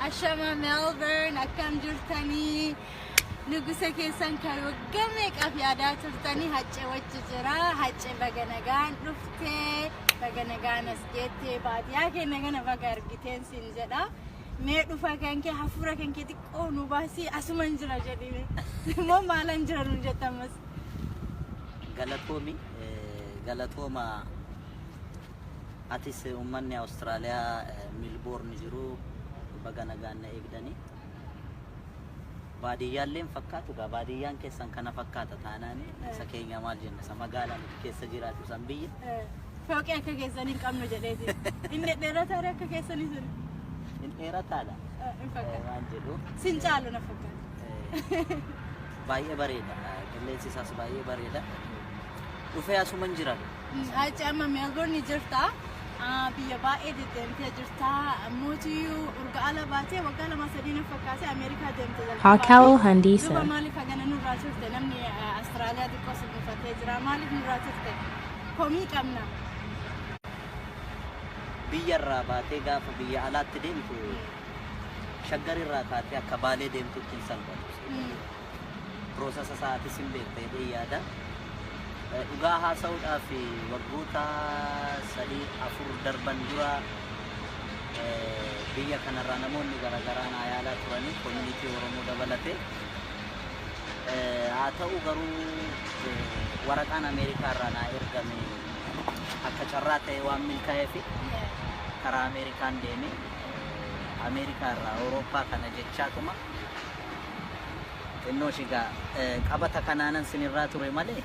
Ashama Melbourne, akkam jirtanii nugusa keessan kan waggameeq afyaadaa turtanii haccee wajji jira haccee baganagaan dhuftee baganagaan as geettee baadiyyaa keenya gana baga argiteen siin jedha mee dhufa kan kee hafuura kan kee xiqqoo nu baasii asuman jira jedhime immoo maalan jira nu jettamas galatooma atis ummanni Austraaliyaa Melbourne jiru baganagaan eegdanii baadiyyaalleen fakkaatu gaa baadiyyaan keessan kana fakkaata taanaani isa keenya maal jenna isa magaalaan keessa jiraatu san biyya fooqee akka keessanii qabnu jedheeti inni dheerataadha akka keessanii sun inni dheerataadha in fakkaata waan jedhu sin caalu na fakkaata baay'ee bareeda qilleensi isaas baay'ee bareeda dhufee asuman jiran achi amma Melbourne jirta biyya baay'ee deemtee jirta mootiyyuu urga ala baatee waggaa lama sadii na fakkaate Ameerikaa deemte jalqaba Hakao Handisa duba maaliif hagana nurraa turte namni Austraaliyaa xiqqoo sinnifatee jira maaliif nurraa turte komii qabna biyyarraa baatee gaafa biyya alaatti deemtu shaggarirraa kaatee akka baalee deemtutti hin salphatu piroosesa sa'aatii sin beektee yaada dhugaa haasa'uudhaaf waggoota 3-4 darban dura biyya kanarraa namoonni garaagaraa na yaalaa turanii koominiitii Oromoo dabalatee haa ta'u garuu waraqaan Ameerikaarraa na ergame akka carraa ta'e waan milkaa'eef karaa Ameerikaan deeme Ameerikaarraa Awurooppaa kana jechaatuma xinnoo shigaa qabata kanaanan sinirraa ture malee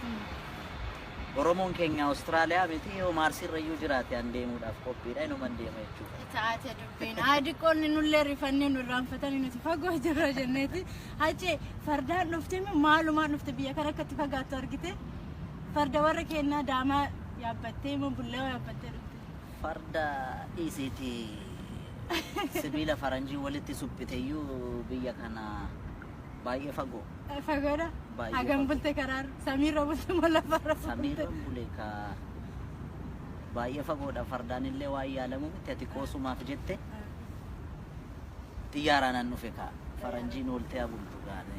Oromoon keenya Austraaliyaa miti yoo Maarsiirrayyuu jiraate an deemuudhaaf qophiidha inuman deema jechuudha. Taate dubbeen haadhiqoonni nullee rifannee nu irraanfatanii nuti fagoo jirra jenneeti hacee fardaan dhuftee maalumaan dhufte biyya kana akkatti fagaattu argite farda warra kennaa daamaa yaabbattee moo bullee yaabbattee dhufte farda dhiisiiti sibiila faranjii walitti suphiteeyyuu biyya kana baay'ee fagoo fagoodha hagam bulte karaa samiirra bulte moo lafarra samiirra bulee ka baay'ee fagoodha fardaan illee waa yaalamu miti ati qoosumaaf jette xiyyaaraan an dhufe ka faranjiin ooltee bultu gaane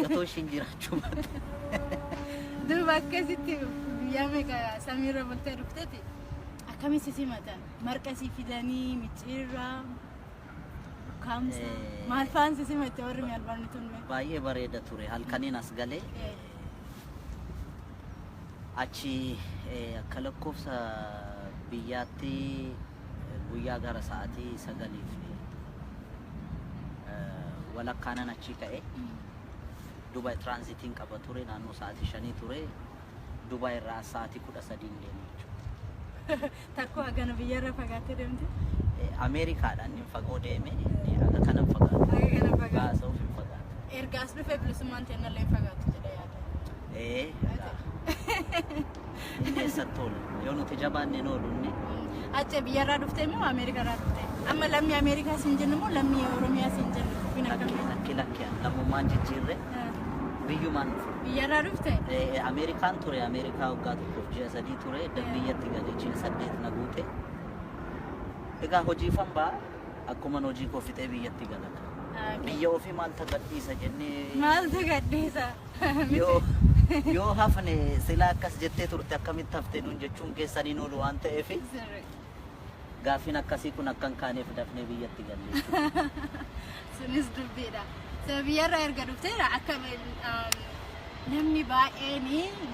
otoo ishiin jiraachuu baate duuba akkasitti biyya meeqa samiirra bultee dhufteeti akkamitti simatan marqasii fidanii micciirraa maal faansi simate warri Melbourne tunme baay'ee bareeda ture halkaniin as galee achi akka lakkoofsa biyyaatti guyyaa gara sa'aatii 9 walakkaanan achi ka'e Dubai transitiin qaba ture naannoo sa'aatii 5 ture Dubai irraa sa'aatii 13 deeme jechuudha takko hagana biyyarra fagaatee deemte Ameerikaadhaan hin fagoo deeme akka kana fagaatu akka kana fagaatu gaasa'u hin fagaatu ergaas dhufee bilisummaan teennallee fagaatu jedha yaada inni eessatti oolu yoo nuti jabaanne noolu inni achi biyyarraa dhuftee moo Ameerikaarraa dhufte amma lammii Ameerikaa siin jennu moo lammii Oromiyaa siin jennu bin akkamii lakki lammummaan jijjiirre biyyumaan biyyarraa dhufte Ameerikaan ture Ameerikaa waggaa tokkoof ji'a 3 ture biyyatti galee ji'a 8 na guute egaa hojiifan baa akkuma hojii koo fixee biyyatti galata biyya ofii maal tagadhiisa jennee maal tagadhiisa yoo hafne silaa akkas jettee turte akkamitti haftee nuun jechuun keessaniin oolu waan ta'eef gaaffiin akkasii kun akkan kaaneef dafnee biyyatti galle sunis dubbiidha biyyarraa erga dhufteera akka namni baay'een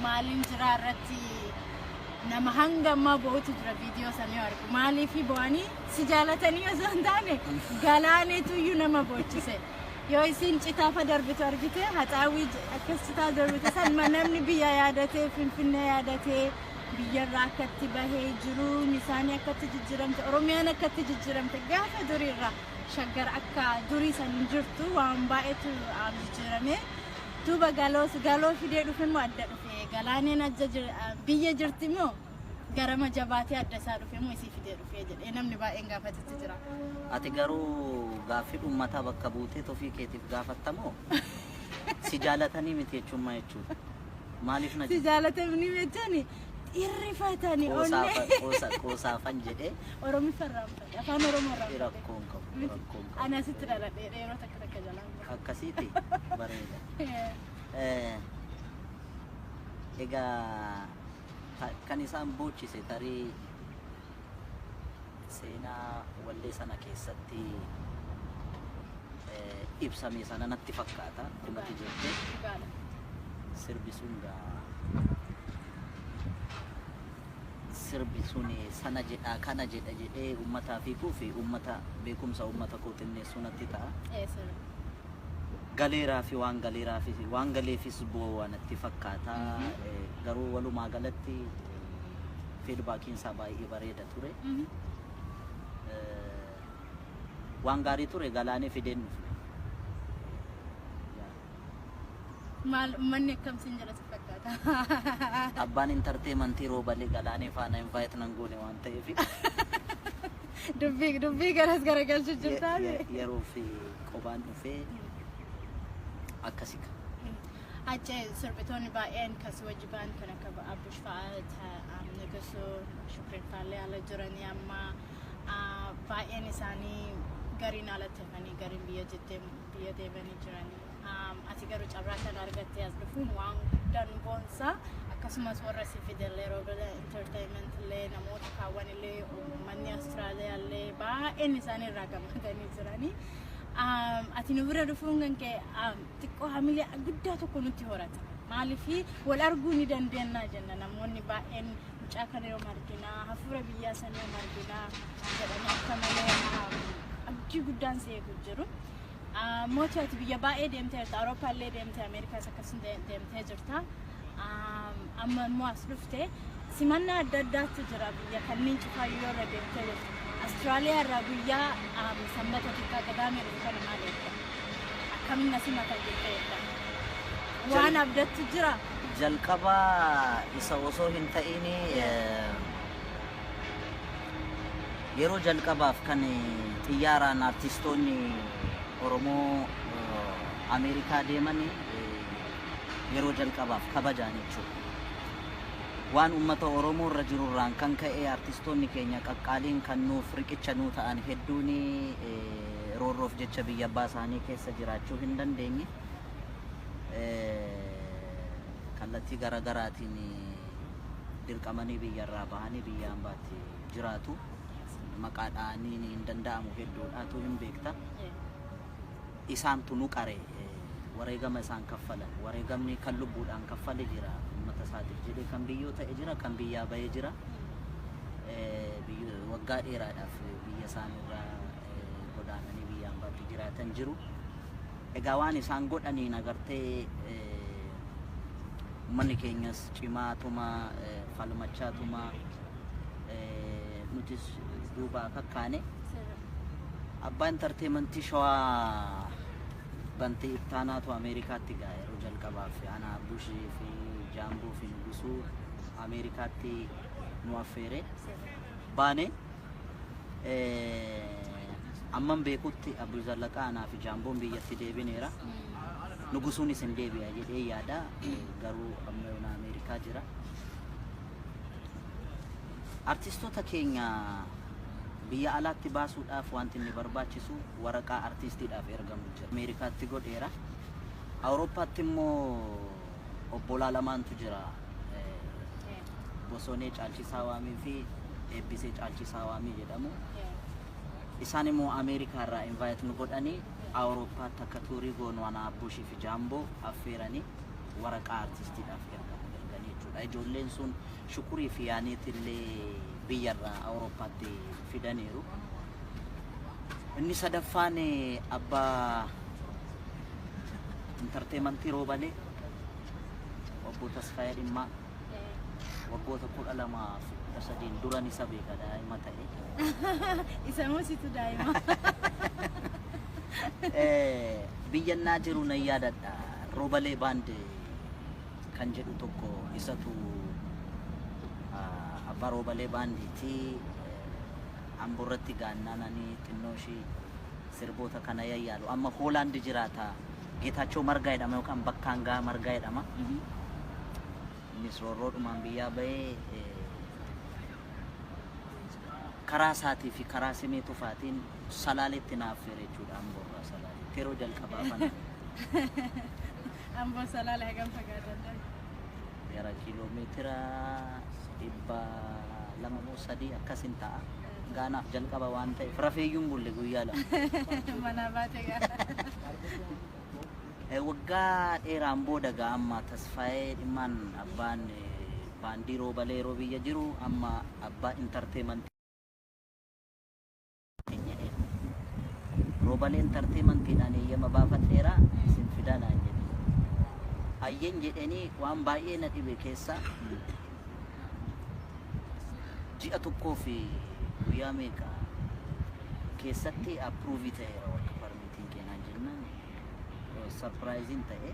maaliin jiraa irratti nama hanga ammaa bo'utu jira viidiyoo sanii argu maaliif bo'anii si jaalatanii osoo hin taane galaaneetu iyyuu nama bochise yoo isin citaafa darbitu argite haxaawii akkas citaa darbite san namni biyya yaadatee Finfinnee yaadatee biyyarraa akkatti bahee jiruun isaanii akkatti jijjiiramte Oromiyaan akkatti jijjiiramte gaafa duriirraa shaggar akka durii san hin jirtu waan baay'eetu jijjiirame duuba galoo fidee dhufe moo adda dhufe galaaneen biyya jirti moo garama jabaatee adda isaa dhufe moo isii fidee dhufe jedhee namni baay'een gaafatetti jira ati garuu gaaffii uummataa bakka buutee ofii keetiif gaafattamoo si jaalatanii miti jechuudha maaliif na si jaalatanii jechuun irrifatanii qosaafan jedhee Oromiffaa irraanfate afaan Oromoo irraanfate rakkoon qabu. ani asitti dhaladhee yeroo takka jalaan Akkasiiti bareeda. Egaa kan isaan boochise tarii seenaa wallee sana keessatti ibsame sana natti fakkaata dhumati jettee dhugaadha. sirbi sun sana jedha kana jedha jedhee uummataa fiiguu fi uummata beekumsa uummata kootinneessuu natti ta'a. Sirbi. Galeeraa fi waan galeefis bu'aa natti fakkaata. Garuu walumaa galatti feedbackiin isaa baay'ee bareeda ture. Waan gaarii ture galaanee fideen Maal manni akkamsiin jala si fakkaata? abbaan entertainmentii roobalee galaanee faana invite nan goone waan ta'eef dubbii garas garagalchuu jirtaa? yeroo fi qophaan dhufee akkasika. Achi sirbitoonni baay'een kasii wajjibaan kan akka Abbush fa'aa Nigusuu Shukriin fa'aallee ala jiranii amma baay'een isaanii gariin alatti hafanii gariin biyya deemanii jiranii. Ati garuu carraa kan argattee as dhufuun waan guddaan boonsaa akkasumas warra si fidellee roobala entertainment illee namoota kaawwan illee uummanni Austraaliyaa illee baay'een isaanii irraa gammadanii jiranii. Ati nu bira dhufuun kan kee xiqqoo hamilee guddaa tokko nutti horata. Maaliif wal arguu ni dandeenya jenna namoonni baay'een mucaa kana yoo marginaa hafuura biyyaa sana yoo marginaa jedhanii akka malee abdii guddaan si eegu jiru. Mootii ati biyya baay'ee deemtee jirta Awurooppaa illee deemtee Ameerikaas akkasuma deemtee jirta. Amma immoo as dhuftee simannaa adda addaatu jira biyya kanneen cufaa yoo irra deemtee jirta. Austraaliyaa irraa guyyaa sanbata xiqqaa qadaamee dhufu kana maal eegda? Akkamiin simata jettee eegda? Waan abdattu jira? Jalqaba isa osoo hin ta'in yeroo jalqabaaf kan xiyyaaraan artistoonni Oromoo Ameerikaa deeman yeroo jalqabaaf kabajaan jechuudha. Waan uummata Oromoo irra jirurraan kan ka'e artistoonni keenya qaqqaaliin kan nuuf riqicha nuu ta'an hedduun roorroof jecha biyya abbaa isaanii keessa jiraachuu hin dandeenye. Kallattii garaagaraatiin dirqamanii biyyarraa bahanii biyya hambaatti jiraatu. Maqaadhaanii hin danda'amu hedduudhaatu hin beekta. Isaantu nu qare wareegama isaan kaffalan wareegamni kan lubbuudhaan kaffale jira uummata isaatiif jedhee kan biyyoo ta'e jira kan biyyaa bahee jira. Waggaa dheeraadhaaf biyya isaanirraa godaananii biyya hambaatti jiraatan jiru. Egaa waan isaan godhaniin agartee uummanni keenyas cimaatuma falmachaatuma nutis duuba kakkaane abbaa entertainmentii shawaa bantee ittaanaatu Ameerikaatti gaa yeroo jalqabaaf ana Abbushii fi Jaamboo fi Nugusuu Ameerikaatti nu affeere baane amman beekutti Abbush Zallaqaa anaa fi Jaamboon biyyatti deebineera. Nugusuunis hin deebi'a jedhee yaada garuu amma yoona Ameerikaa jira. Artistoota keenya biyya alaatti baasuudhaaf wanti inni barbaachisu waraqaa artistiidhaaf ergamu jira. Ameerikaatti godheera. Awurooppaatti immoo obbolaa lamaantu jira. Bosonee Caalchisaa Waamii fi Eebbisee Caalchisaa Waamii jedhamu. Isaan immoo Ameerikaa irraa invite nu godhanii Awurooppaatti akka tuurii goonu ana Abbushii fi Jaamboo affeeranii waraqaa artistiidhaaf erganii jechuudha. Ijoolleen sun Shukurii fi Yaaniit illee biyyarraa Awurooppaatti fidaniiru. Inni sadaffaan abbaa entertainmentii Roobalee obbo Tasfaayee Dhimmaa waggoota 12 duran isa beeka daa'ima ta'e. Isa moositu daa'ima. Biyyannaa jiru nan yaadadha. Roobalee Band kan jedhu tokko isatu abbaa Roobalee Bandiiti. Amborratti gaannananii xinnoo ishii sirboota kana yayyaalu. Amma Hoolaandi jiraata. Geetaachoo Margaa jedhama yookaan Bakkaangaa Margaa jedhama. Innis roorroodhumaan biyyaa bahee karaa isaatii fi karaa simee tufaatiin salaaleetti naaf fere jechuudha amboorraa salaale yeroo jalqabaa kana Amboo Salaale hagam fagaatan? gara kiiloomeetira 200 akkasin ta'a gaanaaf jalqaba waan ta'eef rafeeyyuun bulle guyyaa lama Mana baate gaa. waggaa dheeraan booda gaa amma tasfaa'ee dhimmaan abbaan baandii roobalee yeroo biyya jiru amma abbaa intarteementii roobalee intarteementiidhaan eeyyama baafadheera isin fidanaan jedhe hayyen jedhanii waan baay'ee na dhibe keessa ji'a tokkoo fi guyyaa meeqa keessatti approovii ta'eera warra parmitiin keenan jennaan sarpiraayiziin ta'e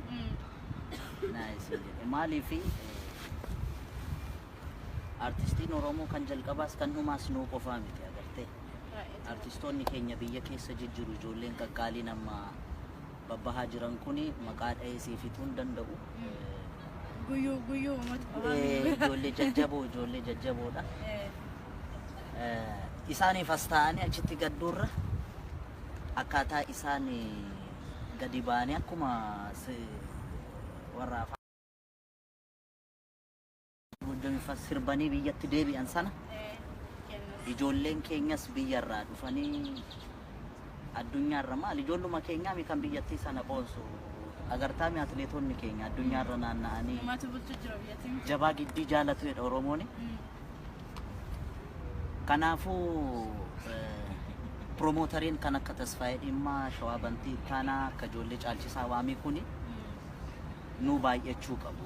naayis jedhe maaliifi artistiin Oromoo kan jalqabaas kan dhumaas nuu qofaa miti agartee artistoonni keenya biyya keessa jijjiru ijoolleen qaqqaalii nama babbahaa jiran kuni maqaa dha'ee siifuu hin danda'u Guyyuu uummata ijoollee jajjaboodha isaaniif as ta'anii achitti gadduurra akkaataa isaan gadi ba'anii akkuma warra sirbanii biyyatti deebi'an sana ijoolleen keenyas biyyarraa dhufanii addunyaarra maal ijoolluma keenyaa mi kan biyyattii sana boonsu agartaa mi atleetonni keenya addunyaarra naanna'anii uummata bulchu jira biyyattiin. jabaa giddii jaalatu jedha Oromooni. Kanaafuu promooteriin kan akka Tasfaayee Dhimmaa Shawaa Bantii Taanaa akka ijoollee caalchisaa waamii kuni nuu baay'achuu qabu.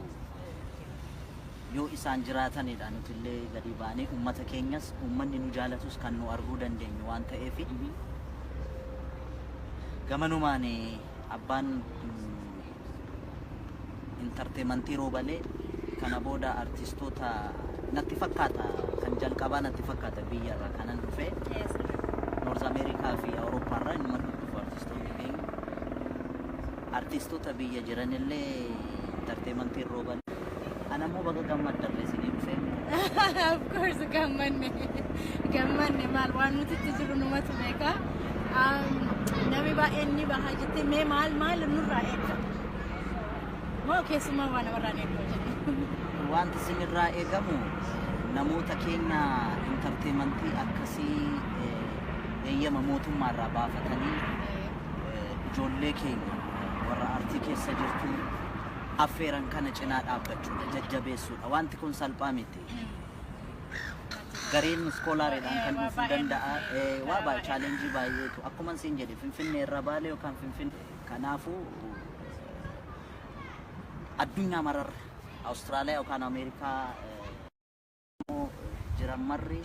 Yoo isaan jiraatanidha nutillee gadi baanee uummata keenyas uummanni nu jaalatus kan nu arguu dandeenyu waan ta'eef gamanumaan abbaan intarteementii roobalee kana booda artistoota natti fakkaata kan jalqabaa natti fakkaata biyyarraa kanan dhufe North America fi Awurooppaa irraa inni dhufu artistoonni keenya artistoota biyya jiranillee intarteementii roobalee anammoo baga gammaddarre isinii dhufe. Of course gammanne maal waan nuti itti jiru numatu beeka. Namni baay'een ni bahaa jettee mee maal nurraa eegga? Moo keessumaa waan namarraa eeggamu jedhu? Wanti isinirraa eegamu namoota keenya intarteementii akkasii eeyyama mootummaarraa baafatanii ijoollee keenya warra artii keessa jirtu affeeran kana cinaa dhaabbachuudha jajjabeessuudha wanti kun salphaa miti gareen iskoolaaridhaan kan dhufuu danda'a waa baay'ee chaalenjii baay'eetu akkuma isin jedhe Finfinnee irraa Baalee yookaan Finfinnee kanaafuu addunyaa mararra Awustiraaliyaa yookaan Ameerikaa jiran marri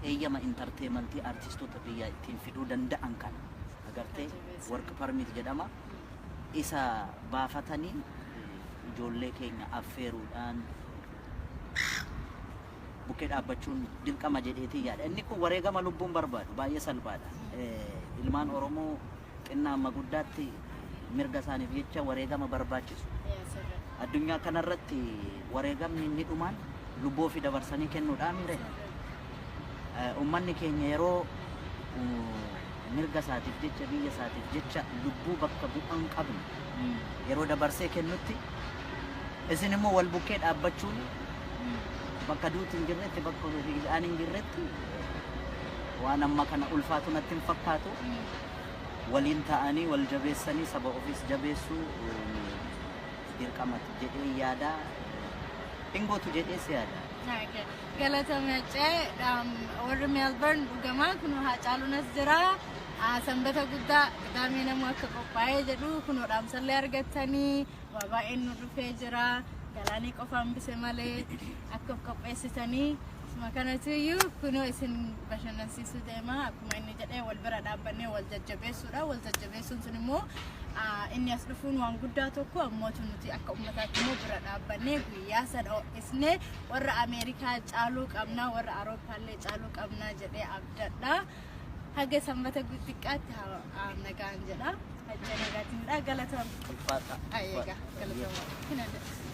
eeyyama intarteementii artistoota biyyaa ittiin fiduu danda'an kana agartee work permit jedhama isa baafatanii ijoollee keenya affeeruudhaan bukkee dhaabbachuun dirqama jedheetii yaada. Inni kun wareegama lubbuun barbaadu baay'ee salphaadha. Ilmaan Oromoo xinnaa amma guddaatti mirga isaaniif jecha wareegama barbaachisu. Addunyaa kanarratti wareegamni inni dhumaan lubbuu fi dabarsanii kennuudhaan mire. Uummanni keenya yeroo mirga isaatiif jecha biyya isaatiif jecha lubbuu bakka bu'aan qabnu yeroo dabarsee kennutti isin immoo wal bukkee dhaabbachuun bakka duuti hin jirretti bakka aan hin jirretti waan amma kana ulfaatu natti hin fakkaatu waliin ta'anii wal jabeessanii saba ofiis jabeessuu dirqamatu jedhee yaada hingootu jedhee si yaada. Galatamacee warri Melbourne dhugamaa kun Haacaaluunas jira sanbata guddaa qadaamii namu akka qophaa'ee jedhu kunoo dhaamsallee argattanii waa baay'een nu dhufee jira galaanii qofaan bise malee akka qopheessitanii suma kanatiyyuu kunoo isin bashannansiisuu deema akkuma inni jedhee wal bira dhaabbannee wal jajjabeessuudha wal jajjabeessuun sun immoo inni as dhufuun waan guddaa tokko ammootu nuti akka ummataatti immoo bira dhaabbannee guyyaa sana ho'isnee warra Ameerikaa caaluu qabnaa warra Awurooppaallee caaluu qabnaa jedhee abdadha. Haga sanbata xiqqaatti nagaan jedha. Hajja nagaatiin dha galatama. Ulfaata. Ayyaga galatama.